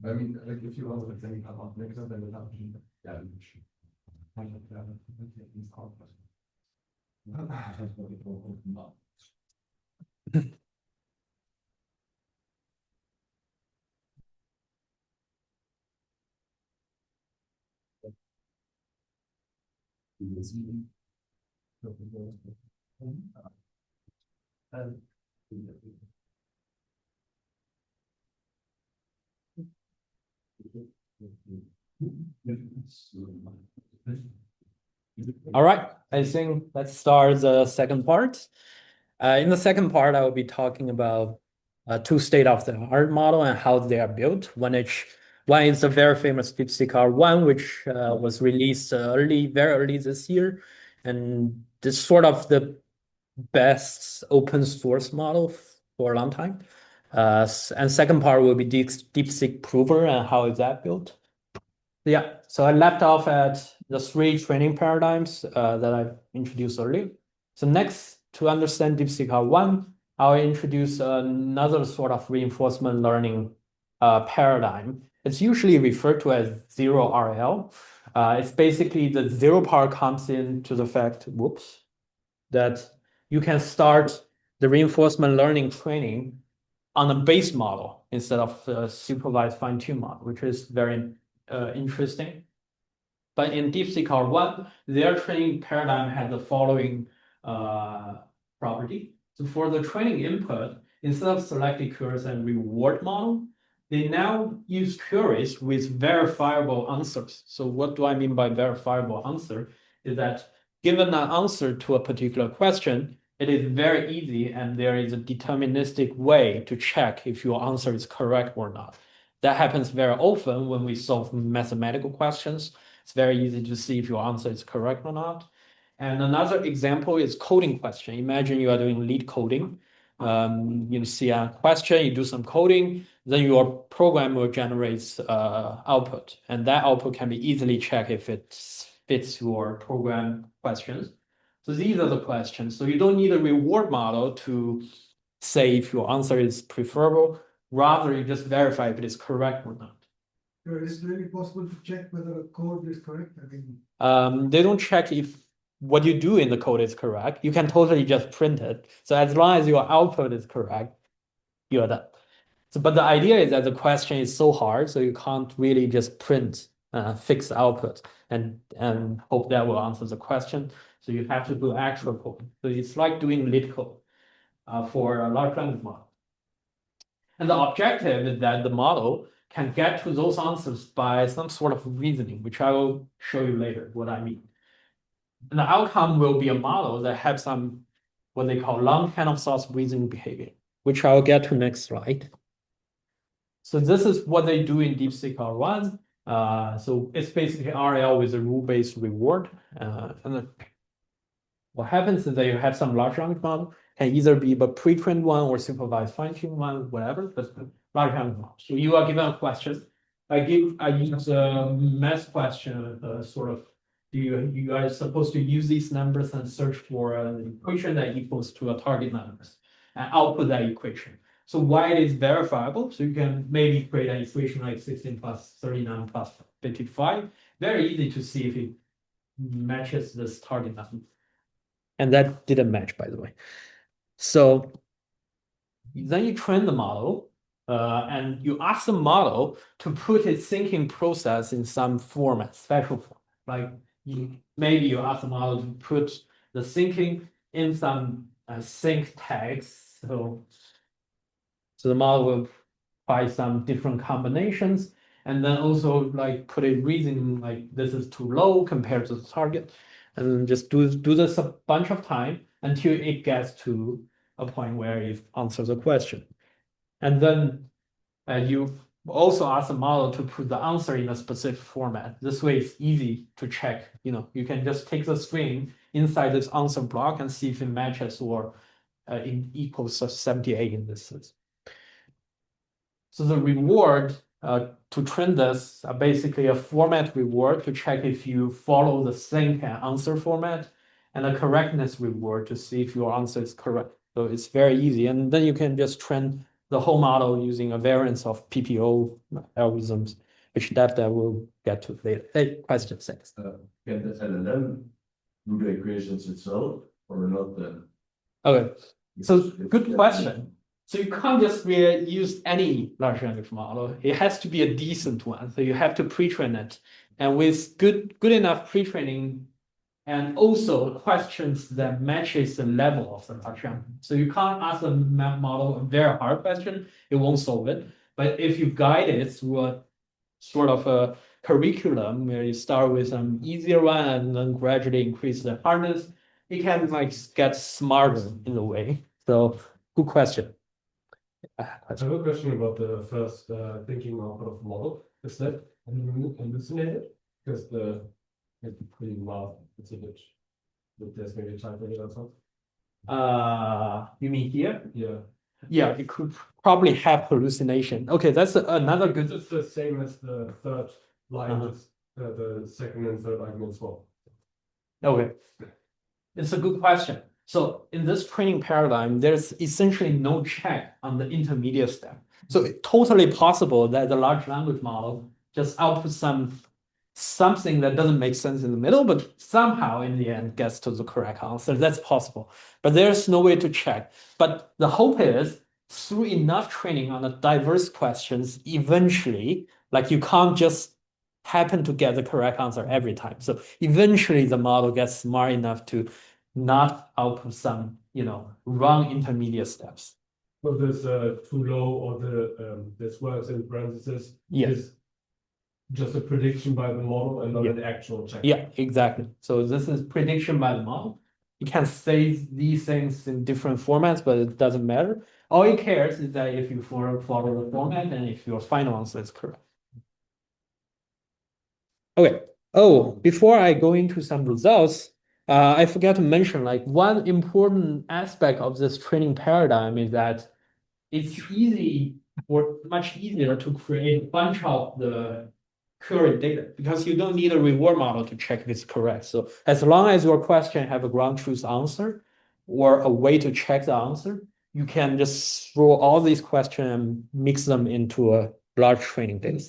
I mean, like if you want to then come up next then we'll have yeah. All right, I think let's start the second part. In the second part, I will be talking about two state-of-the-art model and how they are built. One is the very famous DeepSeek R1, which was released very early this year, and this sort of the best open source model for a long time. And second part will be DeepSeek Prover and how is that built. Yeah, so I left off at the three training paradigms that I introduced earlier. So next, to understand DeepSeek R1, I'll introduce another sort of reinforcement learning paradigm. It's usually referred to as zero RL. It's basically the zero part comes into the fact, that you can start the reinforcement learning training on a base model instead of supervised fine-tune model, which is very interesting. But in DeepSeek R1, their training paradigm has the following property. So for the training input, instead of selected queries and reward model, they now use queries with verifiable answers. So what do I mean by verifiable answer? Is that given an answer to a particular question, it is very easy and there is a deterministic way to check if your answer is correct or not. That happens very often when we solve mathematical questions. It's very easy to see if your answer is correct or not. And another example is coding question. Imagine you are doing lead coding. You see a question, you do some coding, then your program will generate output. And that output can be easily checked if it fits your program questions. So these are the questions. So you don't need a reward model to say if your answer is preferable. Rather, you just verify if it is correct or not. So is it really possible to check whether a code is correct? I mean, they don't check if what you do in the code is correct. You can totally just print it. So as long as your output is correct, you're done. So, but the idea is that the question is so hard, so you can't really just print fixed output and hope that will answer the question. So you have to do actual code. So it's like doing lit code for a large language model. And the objective is that the model can get to those answers by some sort of reasoning, which I will show you later what I mean. And the outcome will be a model that has some what they call long chain of thought reasoning behavior, which I'll get to next slide. So this is what they do in DeepSeek R1. So it's basically RL with a rule-based reward. And then what happens is that you have some large language model, can either be a pre-trained one or supervised fine-tuned one, whatever, but large language model. So you are given a question. I use a math question, sort of, you are supposed to use these numbers and search for an equation that equals to a target numbers and output that equation. So why it is verifiable? So you can maybe create an equation like 16 plus 39 plus 55. Very easy to see if it matches this target number. And that didn't match, by the way. So then you train the model and you ask the model to put its thinking process in some format, special format. Like maybe you ask the model to put the thinking in some sync tags. So the model will try some different combinations and then also like put a reason like this is too low compared to the target, and just do this a bunch of time until it gets to a point where it answers a question. And then you also ask the model to put the answer in a specific format. This way it's easy to check. You can just take the string inside this answer block and see if it matches or it equals 78 in this case. So the reward to train this are basically a format reward to check if you follow the sync and answer format. and a correctness reward to see if your answer is correct. So it's very easy. And then you can just train the whole model using a variance of PPO algorithms, which that we'll get to later. Hey, question 6. Can the LLM do the equations itself or not then? Okay, so good question. So you can't just really use any large language model. It has to be a decent one. So you have to pre-train it. And with good enough pre-training and also questions that matches the level of the large language. So you can't ask a model a very hard question, it won't solve it. But if you guide it through a sort of a curriculum where you start with an easier one and then gradually increase the hardness, it can like get smarter in a way. So good question. I have a question about the first thinking of model. Is that hallucinated? Because it's pretty mild. It's a bit. There's maybe a type in it or something. You mean here? Yeah. Yeah, it could probably have hallucination. Okay, that's another good. It's the same as the third line, just the second and third argument swap. Okay, it's a good question. So in this training paradigm, there's essentially no check on the intermediate step. So it's totally possible that the large language model just outputs something that doesn't make sense in the middle, but somehow in the end gets to the correct answer. That's possible, but there's no way to check. But the hope is through enough training on the diverse questions, eventually, like you can't just happen to get the correct answer every time. So eventually the model gets smart enough to not output some, wrong intermediate steps. So this too low or the this works in parentheses Yes. is just a prediction by the model and not Yeah. an actual check. Yeah, exactly. So this is prediction by the model. You can say these things in different formats, but it doesn't matter. All it cares is that if you follow the format and if your final answer is correct. Okay. Oh, before I go into some results, I forgot to mention like one important aspect of this training paradigm is that it's easy or much easier to create a bunch of the current data because you don't need a reward model to check if it's correct. So as long as your question have a ground truth answer or a way to check the answer, you can just throw all these questions and mix them into a large training data.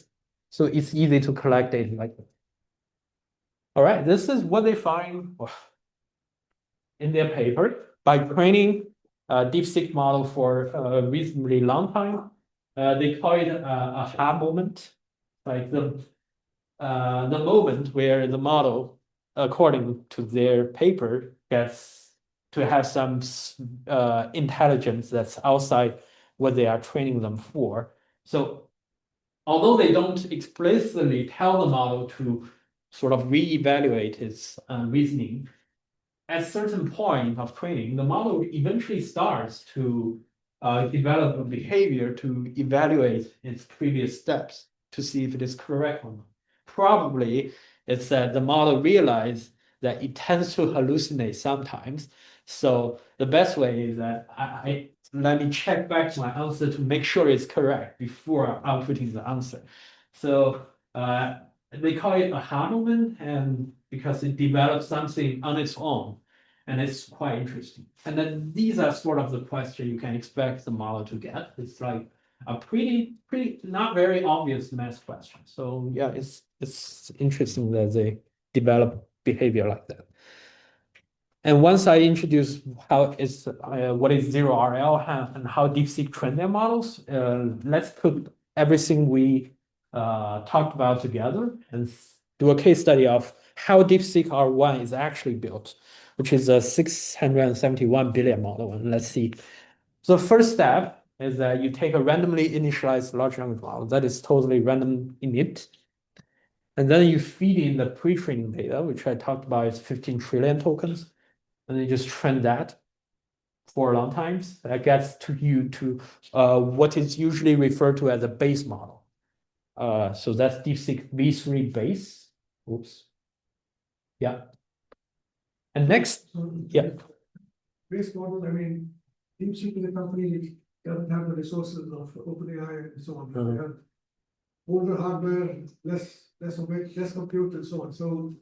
So it's easy to collect data like that. All right, this is what they find in their paper by training a DeepSeek model for a reasonably long time. They call it a aha moment, like the moment where the model, according to their paper, gets to have some intelligence that's outside what they are training them for. So although they don't explicitly tell the model to sort of reevaluate its reasoning, at a certain point of training, the model eventually starts to develop a behavior to evaluate its previous steps to see if it is correct or not. Probably it's that the model realized that it tends to hallucinate sometimes. So the best way is that I let me check back my answer to make sure it's correct before outputting the answer. So they call it a aha moment, and because it develops something on its own, and it's quite interesting. And then these are sort of the question you can expect the model to get. It's like a pretty not very obvious math question. So yeah, it's interesting that they develop behavior like that. And once I introduce what is zero RL and how DeepSeek train their models, let's put everything we talked about together and do a case study of how DeepSeek R1 is actually built, which is a 671 billion model. And let's see. So the first step is that you take a randomly initialized large language model that is totally random init. And then you feed in the pre-training data, which I talked about is 15 trillion tokens. And then you just train that for a long time. That gets to you to what is usually referred to as a base model. So that's DeepSeek V3 base. Oops. Yeah. And next, yeah. Base model, I mean, DeepSeek is a company that doesn't have the resources of OpenAI and so on. They have older hardware, less of it, less compute and so on. So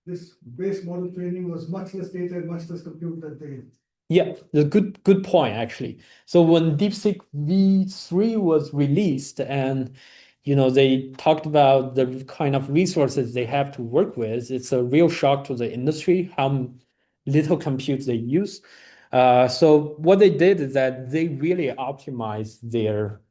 this base model training was much less data and much less compute that they. Yeah, the good point actually. So when DeepSeek V3 was released and they talked about the kind of resources they have to work with, it's a real shock to the industry how little compute they use. So what they did is that they really optimized their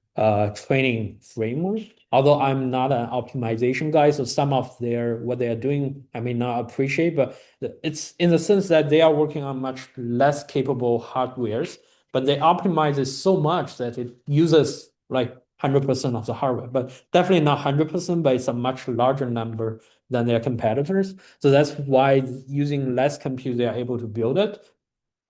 training framework. Although I'm not an optimization guy, so some of what they are doing I may not appreciate, but it's in the sense that they are working on much less capable hardwares, but they optimize it so much that it uses like 100% of the hardware, but definitely not 100%, but it's a much larger number than their competitors. So that's why using less compute, they are able to build it.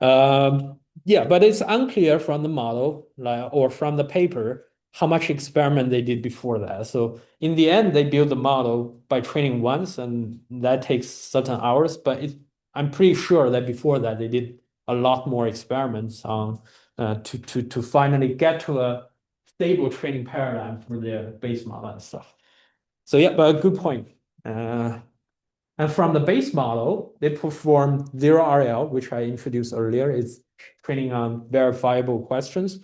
Yeah, but it's unclear from the model or from the paper how much experiment they did before that. So in the end, they build the model by training once, and that takes certain hours. But I'm pretty sure that before that, they did a lot more experiments on to finally get to a stable training paradigm for their base model and stuff. So yeah, but a good point. And from the base model, they perform zero RL, which I introduced earlier. It's training on verifiable questions.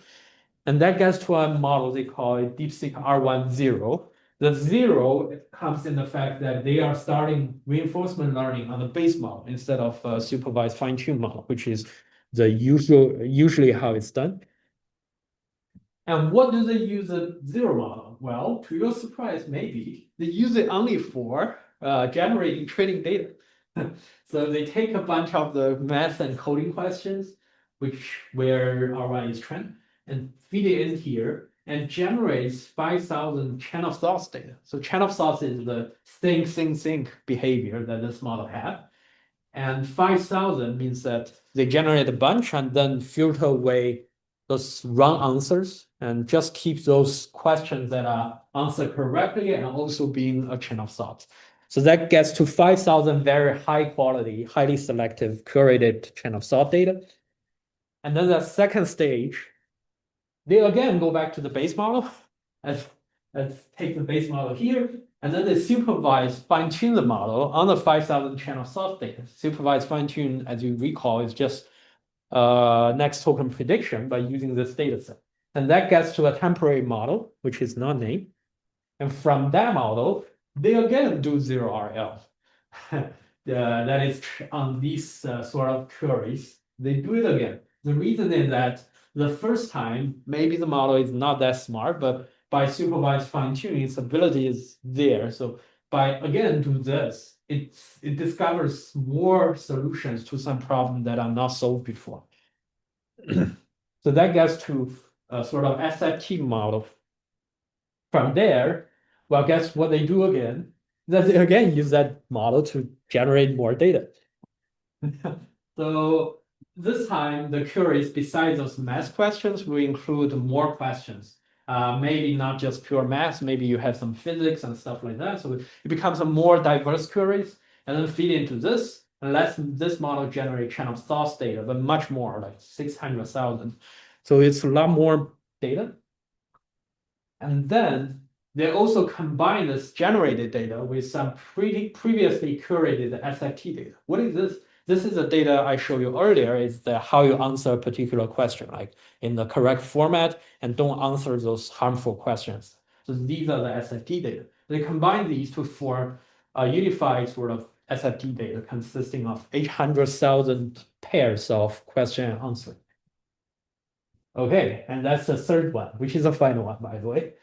And that gets to a model they call it DeepSeek R10. The zero comes in the fact that they are starting reinforcement learning on the base model instead of a supervised fine-tuned model, which is usually how it's done. And what do they use a zero model? Well, to your surprise, maybe they use it only for generating training data. So they take a bunch of the math and coding questions, where R1 is trained, and feed it in here and generates 5,000 chain of thoughts data. So chain of thoughts is the think behavior that this model had. And 5,000 means that they generate a bunch and then filter away those wrong answers and just keep those questions that are answered correctly and also being a chain of thought. So that gets to 5,000 very high quality, highly selective, curated chain of thought data. And then the second stage, they again go back to the base model. Let's take the base model here, and then they supervise fine-tune the model on the 5,000 chain of thought data. Supervised fine-tune, as you recall, is just next token prediction by using this data set. And that gets to a temporary model, which is not named. And from that model, they again do zero RL. That is on these sort of queries. They do it again. The reason is that the first time, maybe the model is not that smart, but by supervised fine-tuning, its ability is there. So by again do this, it discovers more solutions to some problem that are not solved before. So that gets to a sort of SFT model. From there, well, guess what they do again? That they again use that model to generate more data. So this time, the queries, besides those math questions, will include more questions. Maybe not just pure math, maybe you have some physics and stuff like that. So it becomes a more diverse queries and then feed into this. And let this model generate chain of thoughts data, but much more, like 600,000. So it's a lot more data. And then they also combine this generated data with some previously curated SFT data. What is this? This is the data I showed you earlier, is how you answer a particular question, like in the correct format, and don't answer those harmful questions. So these are the SFT data. They combine these to form a unified sort of SFT data consisting of 800,000 pairs of question and answer. Okay, and that's the third one, which is the final one, by the way.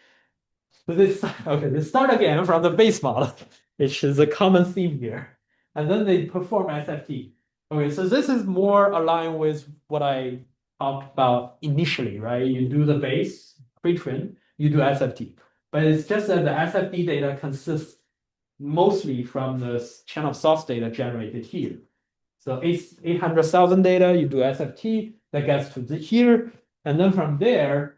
So let's start again from the base model, which is a common theme here. And then they perform SFT. Okay, so this is more aligned with what I talked about initially, right? You do the base, pre-train, you do SFT. But it's just that the SFT data consists mostly from the chain of thoughts data generated here. So 800,000 data, you do SFT, that gets to here. And then from there,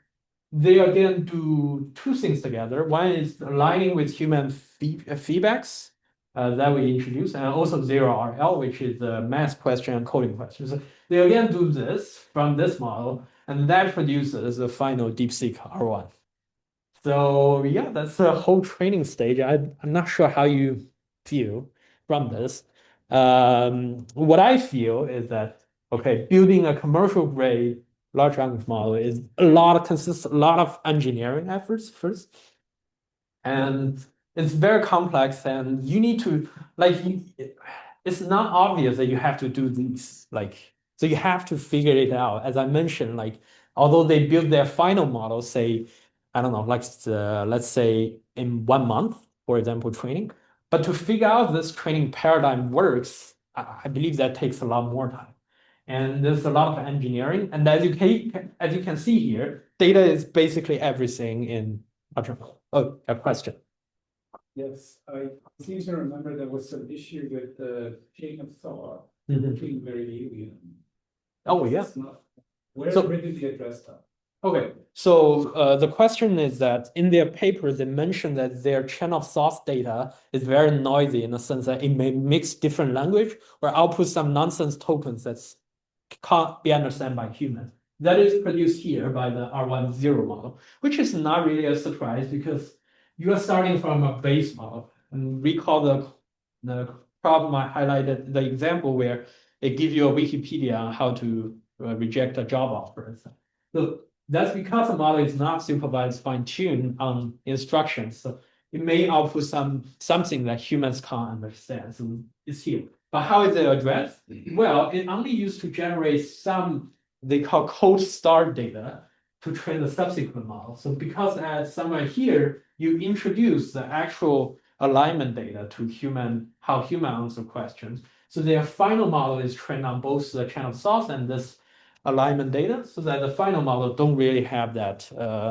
they again do two things together. One is aligning with human feedbacks that we introduced, and also zero RL, which is the math question and coding question. So they again do this from this model, and that produces the final DeepSeek R1. So yeah, that's the whole training stage. I'm not sure how you feel from this. What I feel is that, okay, building a commercial grade large language model is consists a lot of engineering efforts first. And it's very complex, and you need to it's not obvious that you have to do these, so you have to figure it out. As I mentioned, although they build their final model, say, I don't know, let's say in 1 month, for example, training. But to figure out this training paradigm works, I believe that takes a lot more time. And there's a lot of engineering. And as you can see here, data is basically everything in Oh, a question. Yes, I seem to remember there was some issue with the chain of thought Mhm. looking very alien. Oh, yeah. It's not- Where, So- where did they address that? Okay, so the question is that in their paper, they mentioned that their chain of thought data is very noisy in the sense that it may mix different language or output some nonsense tokens that can't be understood by humans. That is produced here by the R10 model, which is not really a surprise because you are starting from a base model. And recall the problem I highlighted, the example where it gives you a Wikipedia on how to reject a job offer. So that's because the model is not supervised, fine-tuned on instructions. So it may output something that humans can't understand. So it's here. But how is it addressed? Well, it only used to generate some they call cold start data to train the subsequent model. So because somewhere here, you introduce the actual alignment data to how human answer questions. So their final model is trained on both the chain of thought and this alignment data, so that the final model don't really have that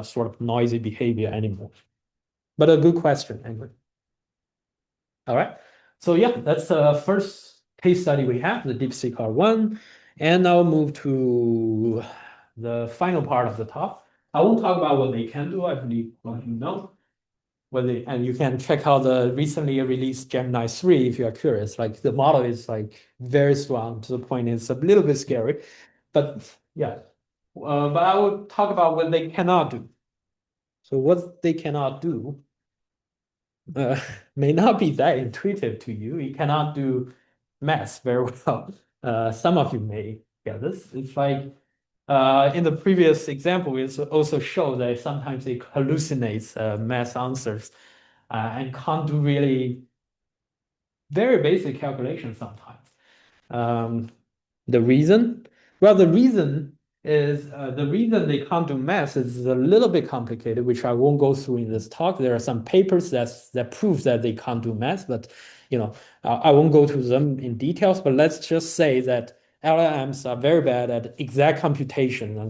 sort of noisy behavior anymore. But a good question, anyway. All right. So yeah, that's the first case study we have, the DeepSeek R1. And now move to the final part of the talk. I won't talk about what they can do. I believe what you know. And you can check out the recently released Gemini 3 if you are curious. Like the model is very strong to the point it's a little bit scary. But yeah. But I will talk about what they cannot do. So what they cannot do may not be that intuitive to you. You cannot do math very well. Some of you may get this. It's in the previous example, we also showed that sometimes it hallucinates math answers and can't do really very basic calculations sometimes. The reason? Well, the reason they can't do math is a little bit complicated, which I won't go through in this talk. There are some papers that prove that they can't do math, but I won't go to them in details. But let's just say that LLMs are very bad at exact computation and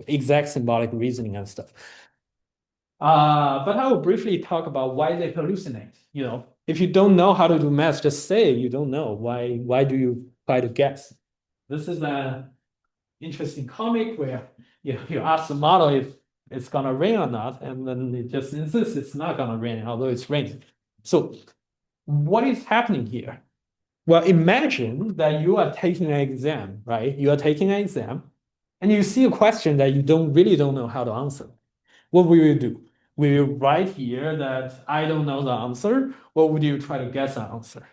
exact symbolic reasoning and stuff. But I will briefly talk about why they hallucinate. If you don't know how to do math, just say you don't know. Why do you try to guess? This is an interesting comic where you ask the model if it's gonna rain or not, and then it just insists it's not gonna rain, although it's raining. So what is happening here? Well, imagine that you are taking an exam, right? You are taking an exam, and you see a question that you really don't know how to answer. What will you do? Will you write here that I don't know the answer, or would you try to guess the answer?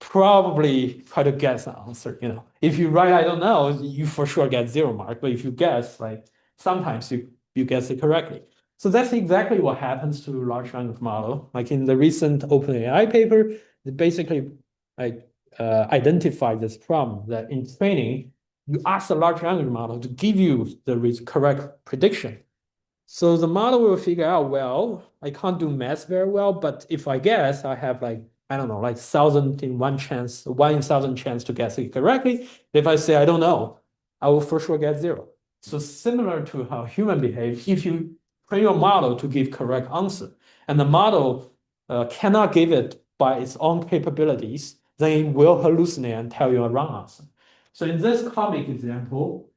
Probably try to guess the answer. If you write I don't know, you for sure get 0 mark. But if you guess, sometimes you guess it correctly. So that's exactly what happens to large language model. Like in the recent OpenAI paper, they basically identified this problem that in training, you ask the large language model to give you the correct prediction. So the model will figure out, well, I can't do math very well, but if I guess, I have I don't know, 1,000 in 1,000 chance to guess it correctly. If I say I don't know, I will for sure get 0. So similar to how human behave, if you train your model to give correct answer, and the model cannot give it by its own capabilities, then it will hallucinate and tell you a wrong answer. So in this comic example,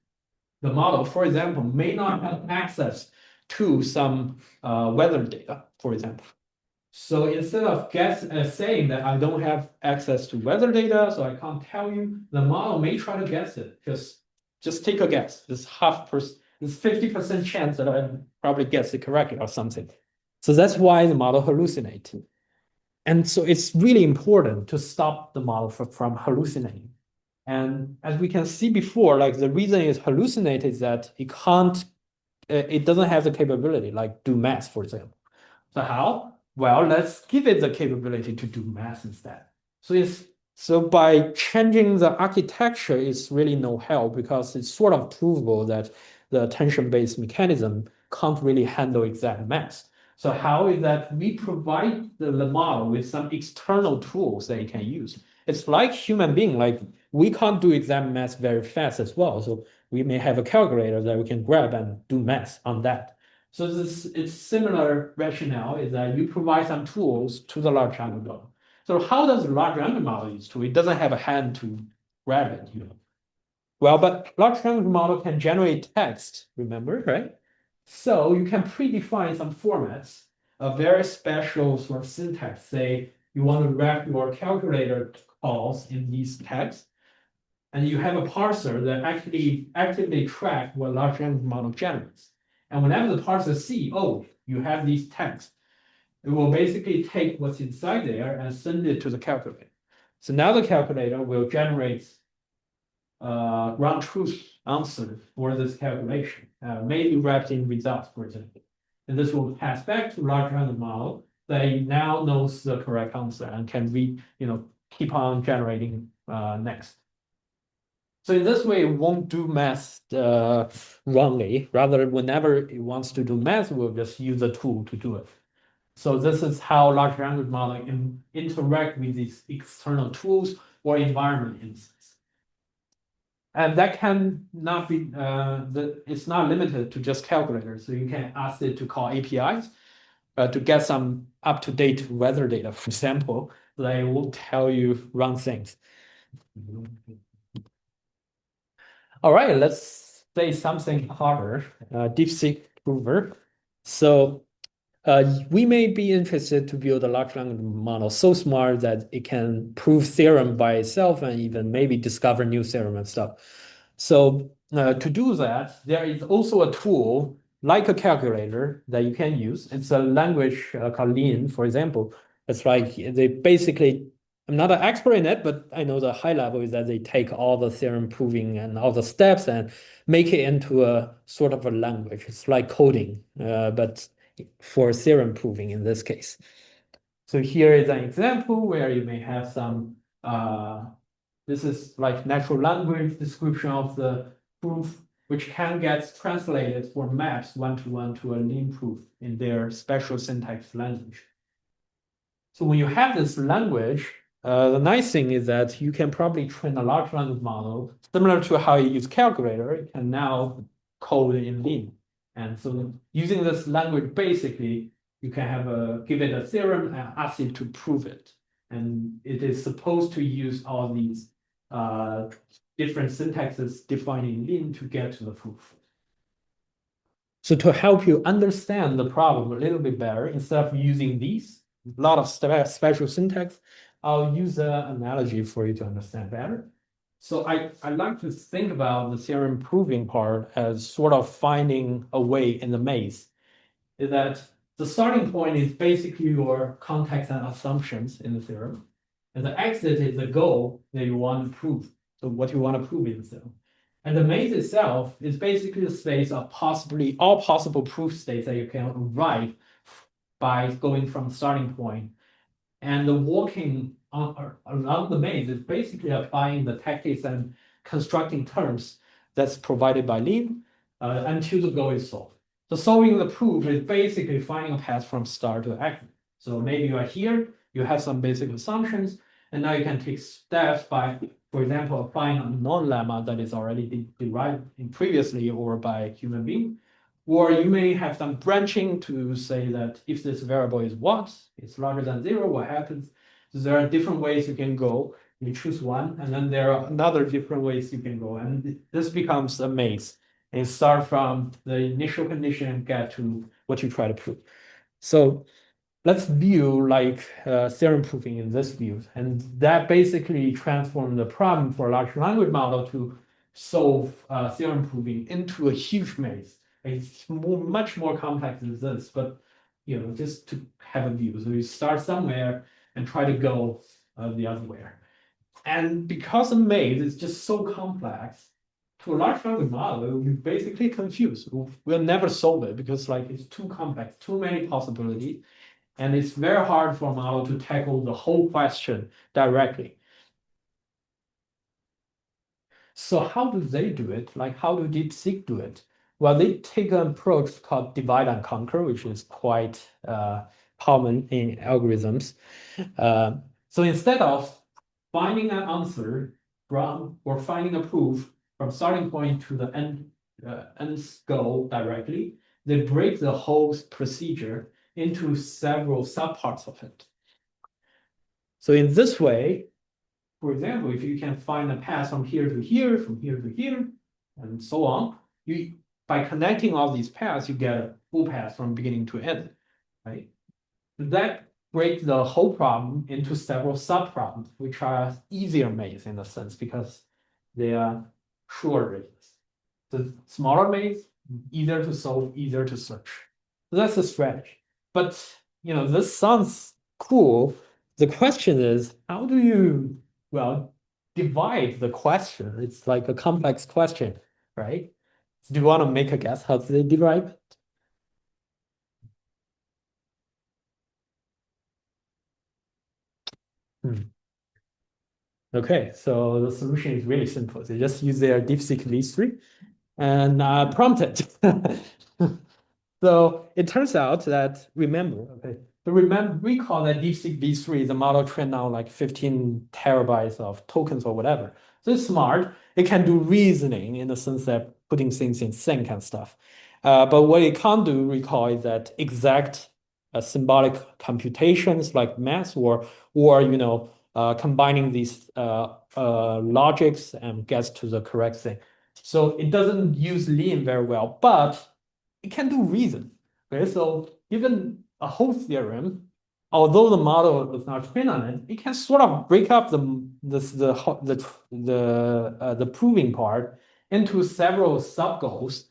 the model, for example, may not have access to some weather data, for example. So instead of saying that I don't have access to weather data, so I can't tell you, the model may try to guess it. Just take a guess. There's 50% chance that I probably guess it correctly or something. So that's why the model hallucinates. And so it's really important to stop the model from hallucinating. And as we can see before, like the reason it's hallucinate is that it can't, it doesn't have the capability, like do math, for example. So how? Well, let's give it the capability to do math instead. So by changing the architecture is really no help because it's sort of provable that the attention-based mechanism can't really handle exact math. So how is that we provide the model with some external tools that it can use. It's like human being, like we can't do exact math very fast as well. So we may have a calculator that we can grab and do math on that. So it's similar rationale is that you provide some tools to the large language model. So how does the large language model use tool? It doesn't have a hand to grab it, you know. Well, but large language model can generate text, remember, right? So you can predefine some formats, a very special sort of syntax. Say you want to wrap your calculator calls in these texts, and you have a parser that actually actively track what large language model generates. And whenever the parser see, oh, you have these texts, it will basically take what's inside there and send it to the calculator. So now the calculator will generate ground truth answer for this calculation, maybe wrapped in results, for example. And this will pass back to large language model that it now knows the correct answer and can keep on generating next. So in this way, it won't do math wrongly. Rather, whenever it wants to do math, we'll just use a tool to do it. So this is how large language model interact with these external tools or environment instances. And that can not be, it's not limited to just calculators. So you can ask it to call APIs to get some up-to-date weather data, for example, that will tell you wrong things. All right, let's say something harder, DeepSeek prover. So we may be interested to build a large language model so smart that it can prove theorem by itself and even maybe discover new theorem and stuff. So to do that, there is also a tool like a calculator that you can use. It's a language called Lean, for example. It's like they basically, I'm not an expert in it, but I know the high level is that they take all the theorem proving and all the steps and make it into a sort of a language. It's like coding, but for theorem proving in this case. So here is an example where you may have some, this is like natural language description of the proof, which can get translated for maps one-to-one to a Lean proof in their special syntax language. So when you have this language, the nice thing is that you can probably train a large language model similar to how you use calculator. It can now code in Lean. And so using this language, basically, you can have give it a theorem and ask it to prove it. And it is supposed to use all these different syntaxes defined in Lean to get to the proof. So to help you understand the problem a little bit better, instead of using these, a lot of special syntax, I'll use an analogy for you to understand better. So I like to think about the theorem proving part as sort of finding a way in the maze. Is that the starting point is basically your context and assumptions in the theorem. And the exit is the goal that you want to prove. So what you want to prove in the theorem. And the maze itself is basically the space of possibly all possible proof states that you can arrive by going from the starting point. And the walking along the maze is basically applying the tactics and constructing terms that's provided by Lean until the goal is solved. So solving the proof is basically finding a path from start to exit. So maybe you are here, you have some basic assumptions, and now you can take steps by, for example, applying a non-lemma that is already derived in previously or by a human being. Or you may have some branching to say that if this variable is what, it's larger than 0, what happens? So there are different ways you can go. You choose one, and then there are another different ways you can go. And this becomes a maze. And start from the initial condition and get to what you try to prove. So let's view like theorem proving in this view. And that basically transforms the problem for a large language model to solve theorem proving into a huge maze. It's much more complex than this, but just to have a view. So you start somewhere, and try to go the other way. And because the maze is just so complex, to a large language model, it will be basically confused. We'll never solve it because like it's too complex, too many possibilities, and it's very hard for a model to tackle the whole question directly. So how do they do it? Like how do DeepSeek do it? Well, they take an approach called divide and conquer, which is quite common in algorithms. So instead of finding an answer from or finding a proof from starting point to the end goal directly, they break the whole procedure into several subparts of it. So in this way, for example, if you can find a path from here to here, from here to here, and so on, you by connecting all these paths, you get a full path from beginning to end, right? That breaks the whole problem into several subproblems, which are easier maze in a sense because they are shorter. The smaller maze, easier to solve, easier to search. So that's the strategy. But this sounds cool. The question is, how do you divide the question? It's like a complex question, right? Do you want to make a guess how they divide it? Okay, so the solution is really simple. They just use their DeepSeek V3 and prompt it. So it turns out that, recall that DeepSeek V3 is a model trained on like 15 terabytes of tokens or whatever. So it's smart. It can do reasoning in the sense that putting things in sync and stuff. But what it can't do, recall, is that exact symbolic computations like math or combining these logics and gets to the correct thing. So it doesn't use Lean very well, but it can do reason. Okay, so given a whole theorem, although the model is not trained on it, it can sort of break up the proving part into several sub goals,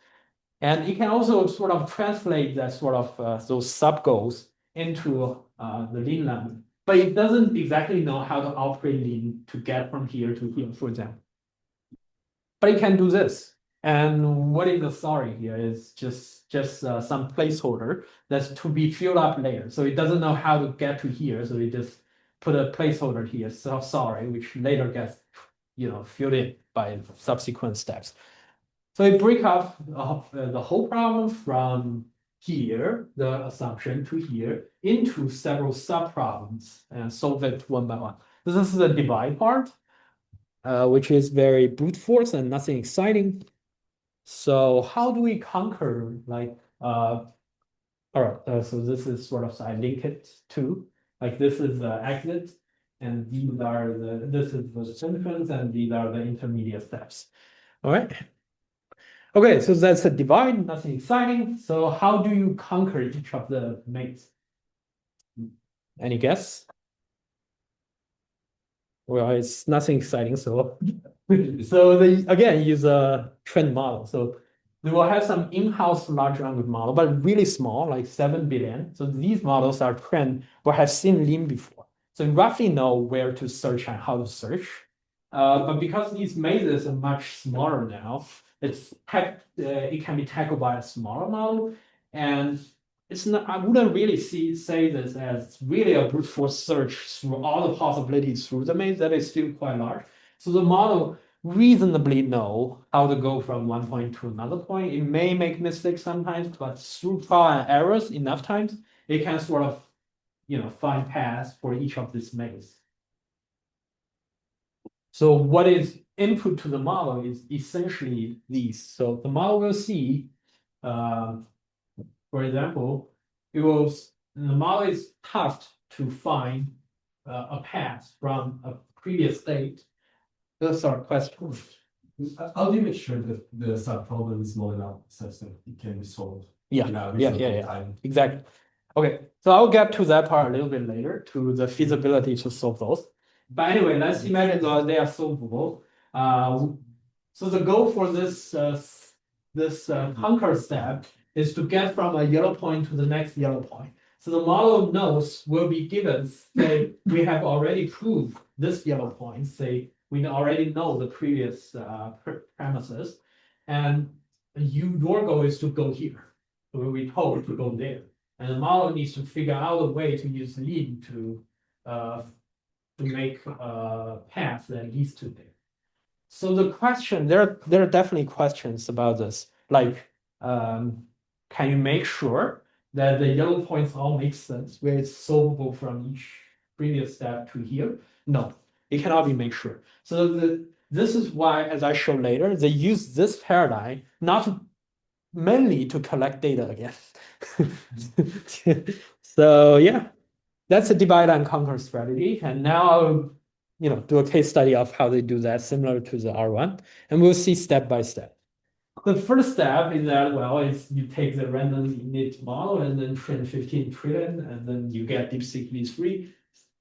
and it can also sort of translate that sort of those sub goals into the Lean language. But it doesn't exactly know how to operate Lean to get from here to here, for example. But it can do this. And what is the story here is just some placeholder that's to be filled up later. So it doesn't know how to get to here. So it just put a placeholder here, so sorry, which later gets filled in by subsequent steps. So it breaks up the whole problem from here, the assumption, to here, into several subproblems and solve it one by one. So this is the divide part, which is very brute force and nothing exciting. So how do we conquer all right, so this is sort of, I link it to, like this is the exit, and this is the symptoms, and these are the intermediate steps. All right. Okay, so that's a divide, nothing exciting. So how do you conquer each of the maze? Any guess? Well, it's nothing exciting, so they again use a trend model. So we will have some in-house large language model, but really small, like 7 billion. So these models are trained or have seen Lean before. So you roughly know where to search and how to search. But because these mazes are much smaller now, it can be tackled by a smaller model, and it's not. I wouldn't really say this as really a brute force search through all the possibilities through the maze. That is still quite large. So the model reasonably know how to go from one point to another point. It may make mistakes sometimes, but through trial and errors enough times, it can sort of find paths for each of these mazes. So what is input to the model is essentially these. So the model will see, for example, the model is tasked to find a path from a previous state. Those are questions. How do you make sure that the subproblem is small enough such that it can be solved? Yeah. Exactly. Okay, so I'll get to that part a little bit later, to the feasibility to solve those. But anyway, let's imagine that they are solvable. So the goal for this conquer step is to get from a yellow point to the next yellow point. So the model knows will be given, say, we have already proved this yellow point, say, we already know the previous premises, and your goal is to go here. So we told to go there. And the model needs to figure out a way to use lead to make a path that leads to there. So the question, there are definitely questions about this, like, can you make sure that the yellow points all make sense, where it's solvable from each previous step to here? No, it cannot be made sure. So this is why, as I show later, they use this paradigm mainly to collect data again. So yeah, that's a divide and conquer strategy. And now I'll do a case study of how they do that, similar to the R1, and we'll see step by step. The first step is that, well, is you take the random init model and then train 15 trillion, and then you get DeepSeek V3.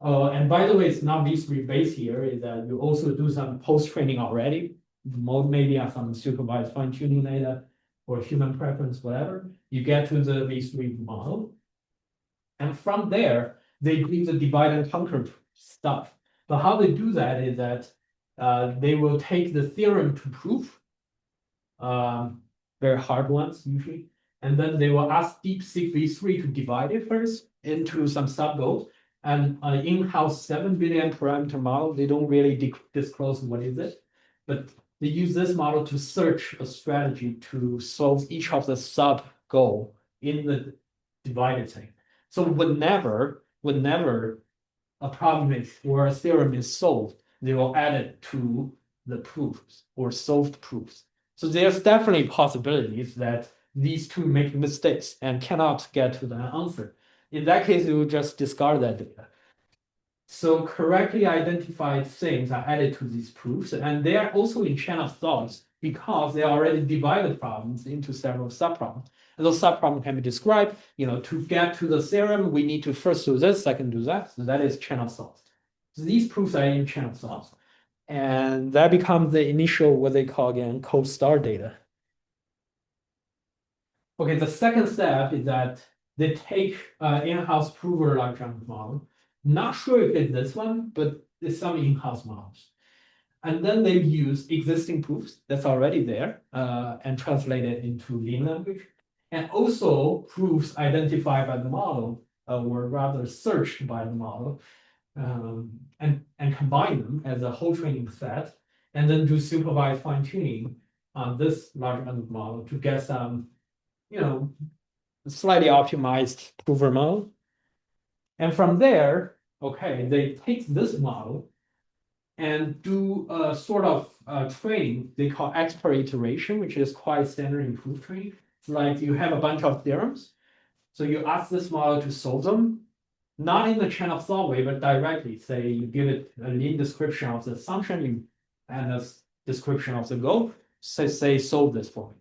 And by the way, it's not V3 base here, is that you also do some post-training already. Maybe some supervised fine-tuning data or human preference, whatever. You get to the V3 model. And from there, they do the divide and conquer stuff. But how they do that is that they will take the theorem to prove, very hard ones usually, and then they will ask DeepSeek V3 to divide it first into some subgoals. And in-house 7 billion parameter model, they don't really disclose what is it, but they use this model to search a strategy to solve each of the sub goal in the divided thing. So whenever a problem is or a theorem is solved, they will add it to the proofs or solved proofs. So there's definitely possibilities that these two make mistakes and cannot get to the answer. In that case, you will just discard that data. So correctly identified things are added to these proofs, and they are also in chain of thoughts because they already divided problems into several subproblems. And those subproblems can be described, to get to the theorem, we need to first do this, second do that. So that is chain of thoughts. So these proofs are in chain of thoughts. And that becomes the initial, what they call again, cold start data. Okay, the second step is that they take in-house prover large language model. Not sure if it's this one, but it's some in-house models. And then they use existing proofs that's already there and translate it into lean language. And also proofs identified by the model, or rather searched by the model, and combine them as a whole training set, and then do supervised fine-tuning on this large language model to get some, slightly optimized prover model. And from there, okay, they take this model and do a sort of training they call expert iteration, which is quite standard in proof training. It's like you have a bunch of theorems. So you ask this model to solve them, not in the chain of thought way, but directly. Say you give it a lean description of the assumption and a description of the goal. Say solve this for me.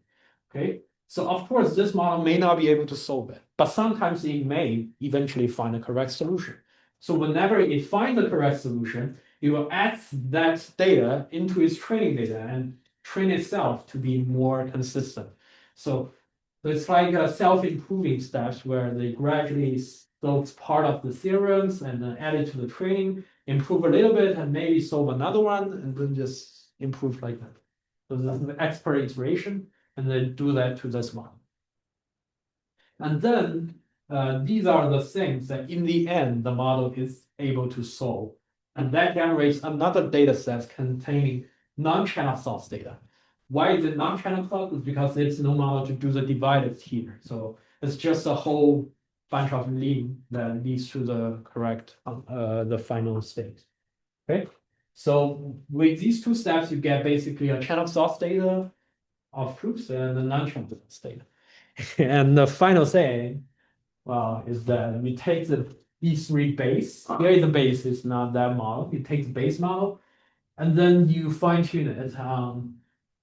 Okay. So of course, this model may not be able to solve it, but sometimes it may eventually find the correct solution. So whenever it finds the correct solution, it will add that data into its training data and train itself to be more consistent. So it's like a self-improving steps where they gradually solve part of the theorems and then add it to the training, improve a little bit, and maybe solve another one, and then just improve like that. So this is the expert iteration, and then do that to this one. And then these are the things that in the end, the model is able to solve. And that generates another data set containing non-chain of thoughts data. Why is it non-chain of thought? It's because there's no model to do the divided here. So it's just a whole bunch of lean that leads to the correct, the final state. Okay. So with these two steps, you get basically a chain of thoughts data of proofs and a non-chain of thoughts data. And the final thing, well, is that we take the B3 base. Here is the base, it's not that model. You take the base model, and then you fine-tune it on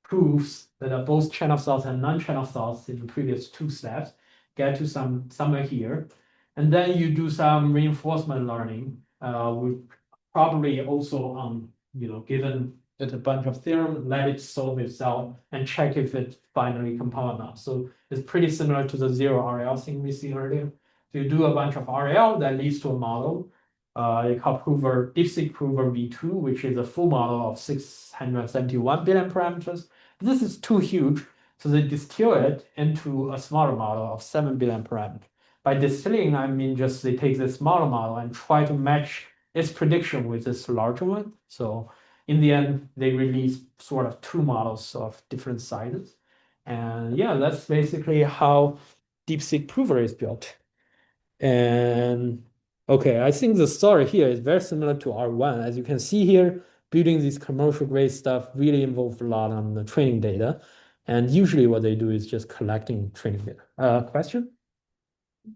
proofs that are both chain of thoughts and non-chain of thoughts in the previous two steps, get to somewhere here. And then you do some reinforcement learning. We probably also given it a bunch of theorem, let it solve itself and check if it finally compile or not. So it's pretty similar to the zero RL thing we see earlier. So you do a bunch of RL that leads to a model. They call prover DeepSeek Prover V2, which is a full model of 671 billion parameters. This is too huge, so they distill it into a smaller model of 7 billion parameters. By distilling, I mean just they take this smaller model and try to match its prediction with this larger one. So in the end, they release sort of two models of different sizes. And yeah, that's basically how DeepSeek Prover is built. And okay, I think the story here is very similar to R1. As you can see here, building this commercial grade stuff really involves a lot on the training data. And usually what they do is just collecting training data. Question?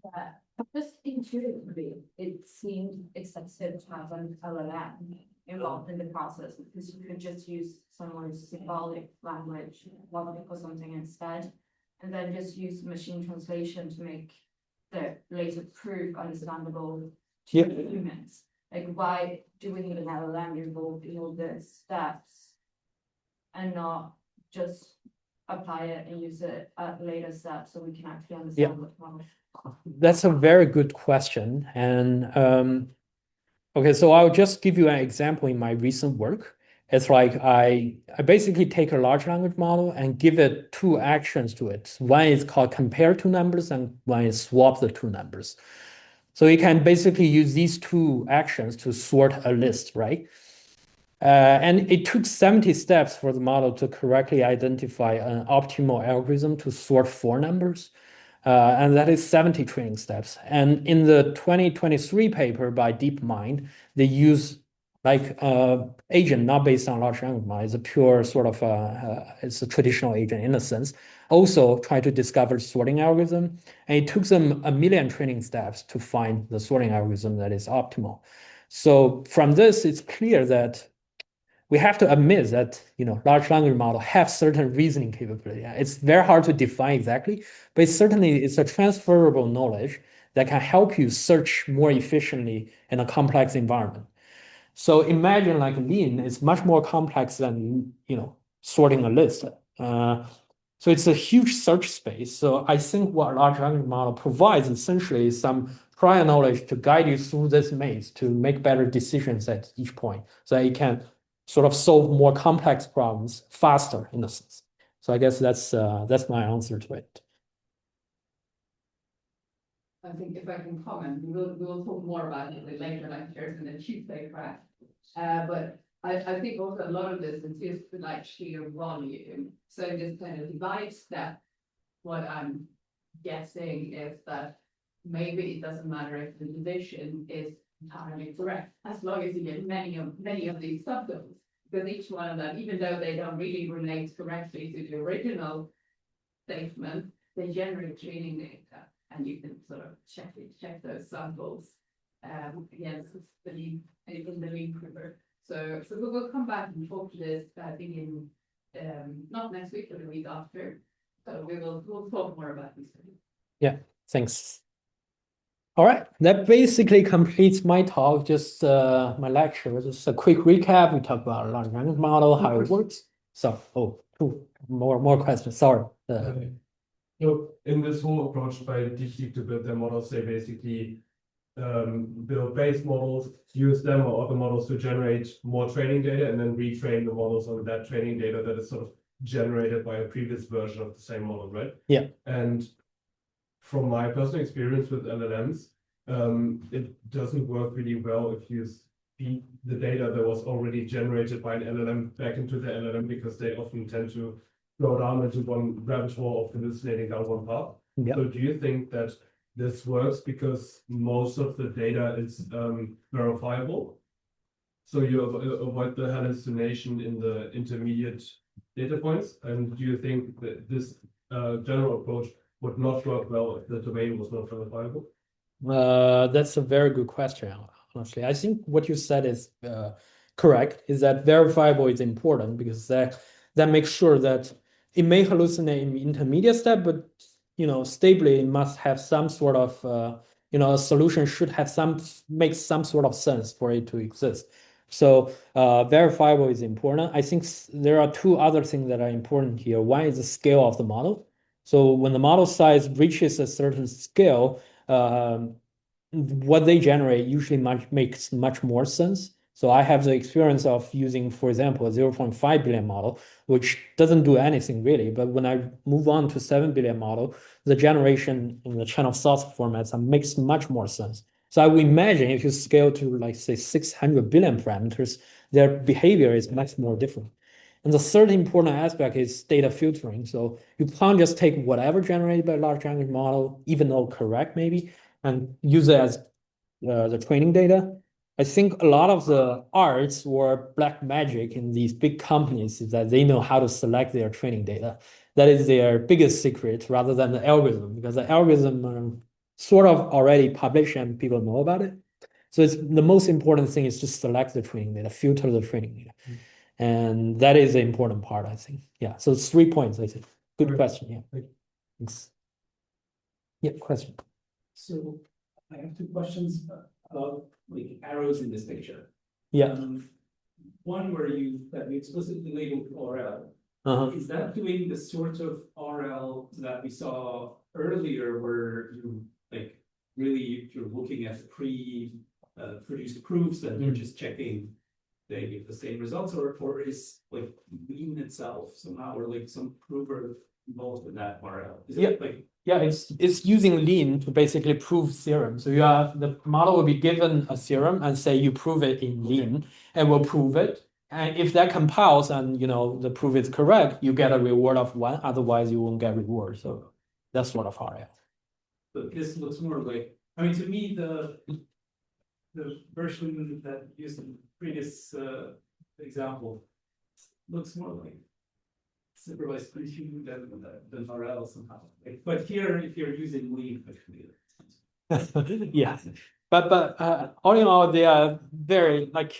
Yeah, just intuitively, it seemed excessive to have an LLM involved in the process because you could just use someone's symbolic language logic or something instead, and then just use machine translation to make the later proof understandable to Yeah. humans. Like, why do we need an LLM involved in all the steps and not just apply it and use it at later steps so we can actually understand what's wrong? That's a very good question. And okay, so I'll just give you an example in my recent work. It's like I basically take a large language model and give it two actions to it. One is called compare two numbers and one is swap the two numbers. So you can basically use these two actions to sort a list, right? And it took 70 steps for the model to correctly identify an optimal algorithm to sort four numbers. And that is 70 training steps. And in the 2023 paper by DeepMind, they use like agent not based on large language model. It's a pure sort of it's a traditional agent in a sense. Also try to discover sorting algorithm, and it took them 1 million training steps to find the sorting algorithm that is optimal. So from this, it's clear that we have to admit that large language model have certain reasoning capability. It's very hard to define exactly, but it's a transferable knowledge that can help you search more efficiently in a complex environment. So imagine like Lean is much more complex than sorting a list. So it's a huge search space. So I think what large language model provides essentially is some prior knowledge to guide you through this maze to make better decisions at each point. So it can sort of solve more complex problems faster in a sense. So I guess that's my answer to it. I think if I can comment, we will talk more about it in later lectures in the Tuesday track. But I think also a lot of this is just like sheer volume. So this kind of divide step, what I'm guessing is that maybe it doesn't matter if the division is entirely correct, as long as you get many of these subtotals. Because each one of them, even though they don't really relate correctly to the original statement, they generate training data, and you can sort of check those samples against the lead in the lead river. So we will come back and talk to this, I think in not next week, but the week after. So we'll talk more about this. Yeah, thanks. All right, that basically completes my talk, just my lecture. Just a quick recap. We talked about large language model, how it works. So, two more questions. Sorry. Okay. So in this whole approach by DeepSeek to build their models, they basically build base models, use them or other models to generate more training data, and then retrain the models on that training data that is sort of generated by a previous version of the same model, right? Yeah. And from my personal experience with LLMs, it doesn't work really well if you feed the data that was already generated by an LLM back into the LLM, because they often tend to go down into one rabbit hole of hallucinating down one path. Yeah. So do you think that this works because most of the data is verifiable? So you avoid the hallucination in the intermediate data points? And do you think that this general approach would not work well if the domain was not verifiable? That's a very good question, honestly. I think what you said is correct, is that verifiable is important because that makes sure that it may hallucinate in the intermediate step, but stably it must have some sort of a solution should have make some sort of sense for it to exist. So verifiable is important. I think there are two other things that are important here. One is the scale of the model. So when the model size reaches a certain scale, what they generate usually makes much more sense. So I have the experience of using, for example, a 0.5 billion model, which doesn't do anything really. But when I move on to 7 billion model, the generation in the channel source formats makes much more sense. So I would imagine if you scale to like say 600 billion parameters, their behavior is much more different. And the third important aspect is data filtering. So you can't just take whatever generated by a large language model, even though correct maybe, and use it as the training data. I think a lot of the arts or black magic in these big companies is that they know how to select their training data. That is their biggest secret rather than the algorithm, because the algorithm are sort of already published and people know about it. So it's the most important thing is to select the training data, filter the training data. And that is the important part, I think. Yeah. So it's 3 points, I think. Good Okay. question. Yeah. Thank you. Thanks. Yeah, question. So I have two questions about like arrows in this picture. Yeah. One where that we explicitly labeled RL. Uh-huh. Is that doing the sort of RL that we saw earlier where you like really if you're looking at produced proofs and you're just checking they give the same results or is like lean itself somehow or like some prover involved in that RL? Is Yeah. it like Yeah, it's using lean to basically prove theorem. So you are the model will be given a theorem and say you prove it in lean and will prove it. And if that compiles and the proof is correct, you get a reward of 1. Otherwise, you won't get reward. So that's sort of RL. but this looks more like, I mean, to me, the version that used in the previous example looks more like supervised computing than RL somehow. Like, but here, if you're using lean, actually. Yeah, but all in all, they are very like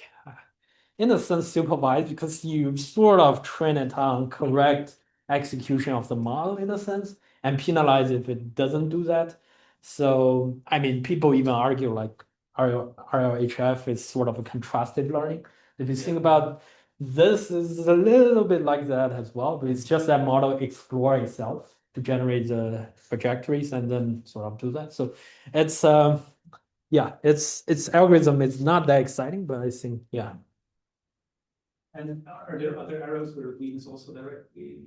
in a sense supervised because you sort of train it on correct execution of the model in a sense and penalize if it doesn't do that. So I mean, people even argue like RLHF is sort of a contrastive learning. If you think about this is a little bit like that as well, but it's just that model explore itself to generate the trajectories and then sort of do that. So it's yeah, its algorithm is not that exciting, but I think yeah. And are there other arrows where lean is also directly?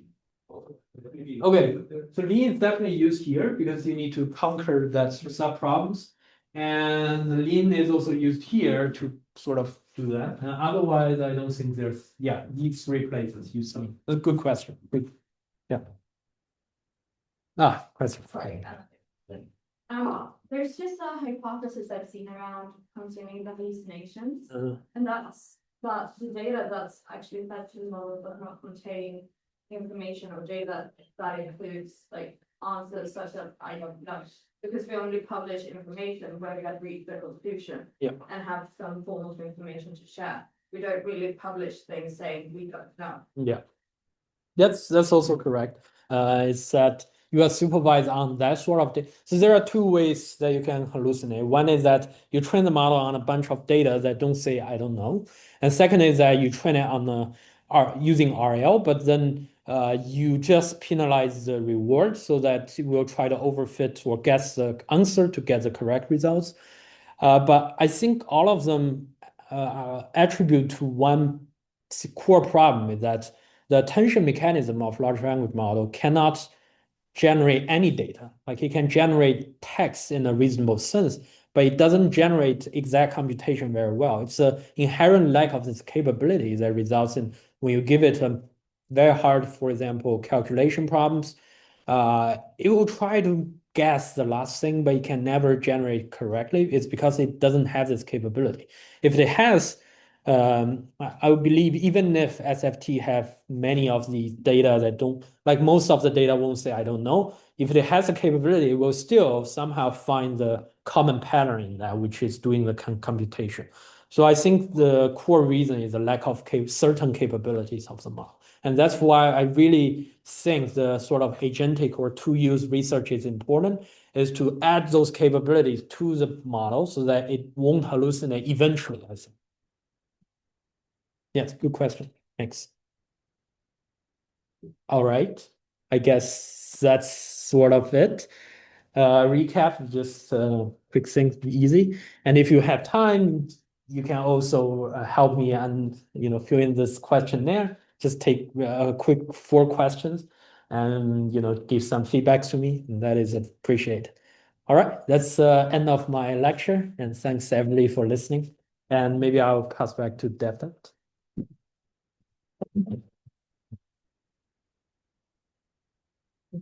Maybe- Okay, so lean is definitely used here because you need to conquer that sub problems, and lean is also used here to sort of do that. And otherwise, I don't think there's these 3 places you see. A good question. Good. Yeah. Question. Sorry. There's just a hypothesis I've seen around consuming the hallucinations, and that's that the data that's actually fed to the model does not contain information or data that includes like answers such as I don't know, because we only publish information where we have reached the conclusion and have some form of information to share. We don't really publish things saying we don't know. Yeah, that's also correct. It's that you are supervised on that sort of data. So there are 2 ways that you can hallucinate. One is that you train the model on a bunch of data that don't say I don't know, and second is that you train it on using RL, but then you just penalize the reward so that it will try to overfit or guess the answer to get the correct results. But I think all of them attribute to one core problem is that the attention mechanism of large language model cannot generate any data. Like it can generate text in a reasonable sense, but it doesn't generate exact computation very well. It's an inherent lack of this capability that results in when you give it a very hard, for example, calculation problems, it will try to guess the last thing, but it can never generate correctly. It's because it doesn't have this capability. If it has, I would believe even if SFT have many of these data that don't, like most of the data won't say, I don't know. If it has a capability, it will still somehow find the common pattern in that, which is doing the computation. So I think the core reason is the lack of certain capabilities of the model. And that's why I really think the sort of agentic or two-use research is important, is to add those capabilities to the model so that it won't hallucinate eventually, I think. Yes, good question. Thanks. All right. I guess that's sort of it. recap, just quick things, be easy. And if you have time, you can also help me and fill in this questionnaire. Just take a quick 4 questions and give some feedbacks to me. And that is appreciated. All right, that's end of my lecture, and thanks everybody for listening. And maybe I'll pass back to Devda.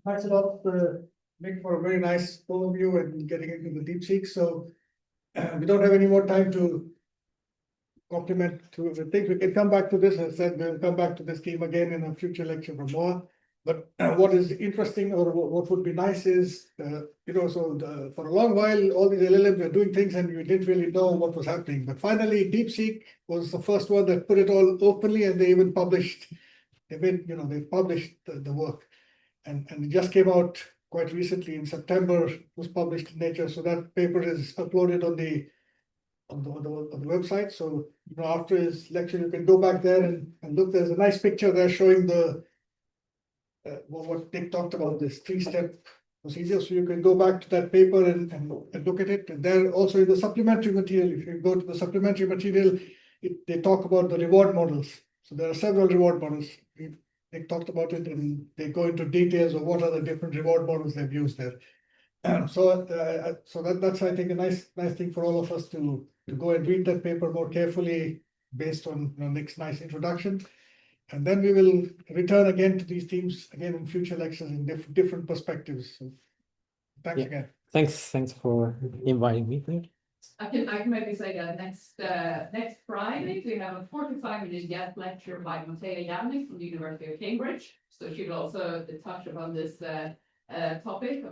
Thanks a lot, Nick, for a very nice overview and getting into the DeepSeek. So we don't have any more time to compliment to the things. We can come back to this. As I said, we'll come back to this theme again in a future lecture from Noah. But what is interesting, or what would be nice is, for a long while, all these LLMs were doing things and we didn't really know what was happening. But finally, DeepSeek was the first one that put it all openly, and they even published, they published the work. And it just came out quite recently in September, was published in Nature. So that paper is uploaded on the website. So after his lecture, you can go back there and look. There's a nice picture there showing the what Nick talked about, this 3-step procedure. So you can go back to that paper and look at it. And there also in the supplementary material, if you go to the supplementary material, they talk about the reward models. So there are several reward models. Nick talked about it, and they go into details of what are the different reward models they've used there. So that's, I think, a nice thing for all of us to go and read that paper more carefully based on Nick's nice introduction. And then we will return again to these themes again in future lectures in different perspectives. So thanks again. Thanks for inviting me. I can maybe say that next Friday, we have a 45-minute guest lecture by Matea Yamnik from the University of Cambridge. So she'll also touch upon this topic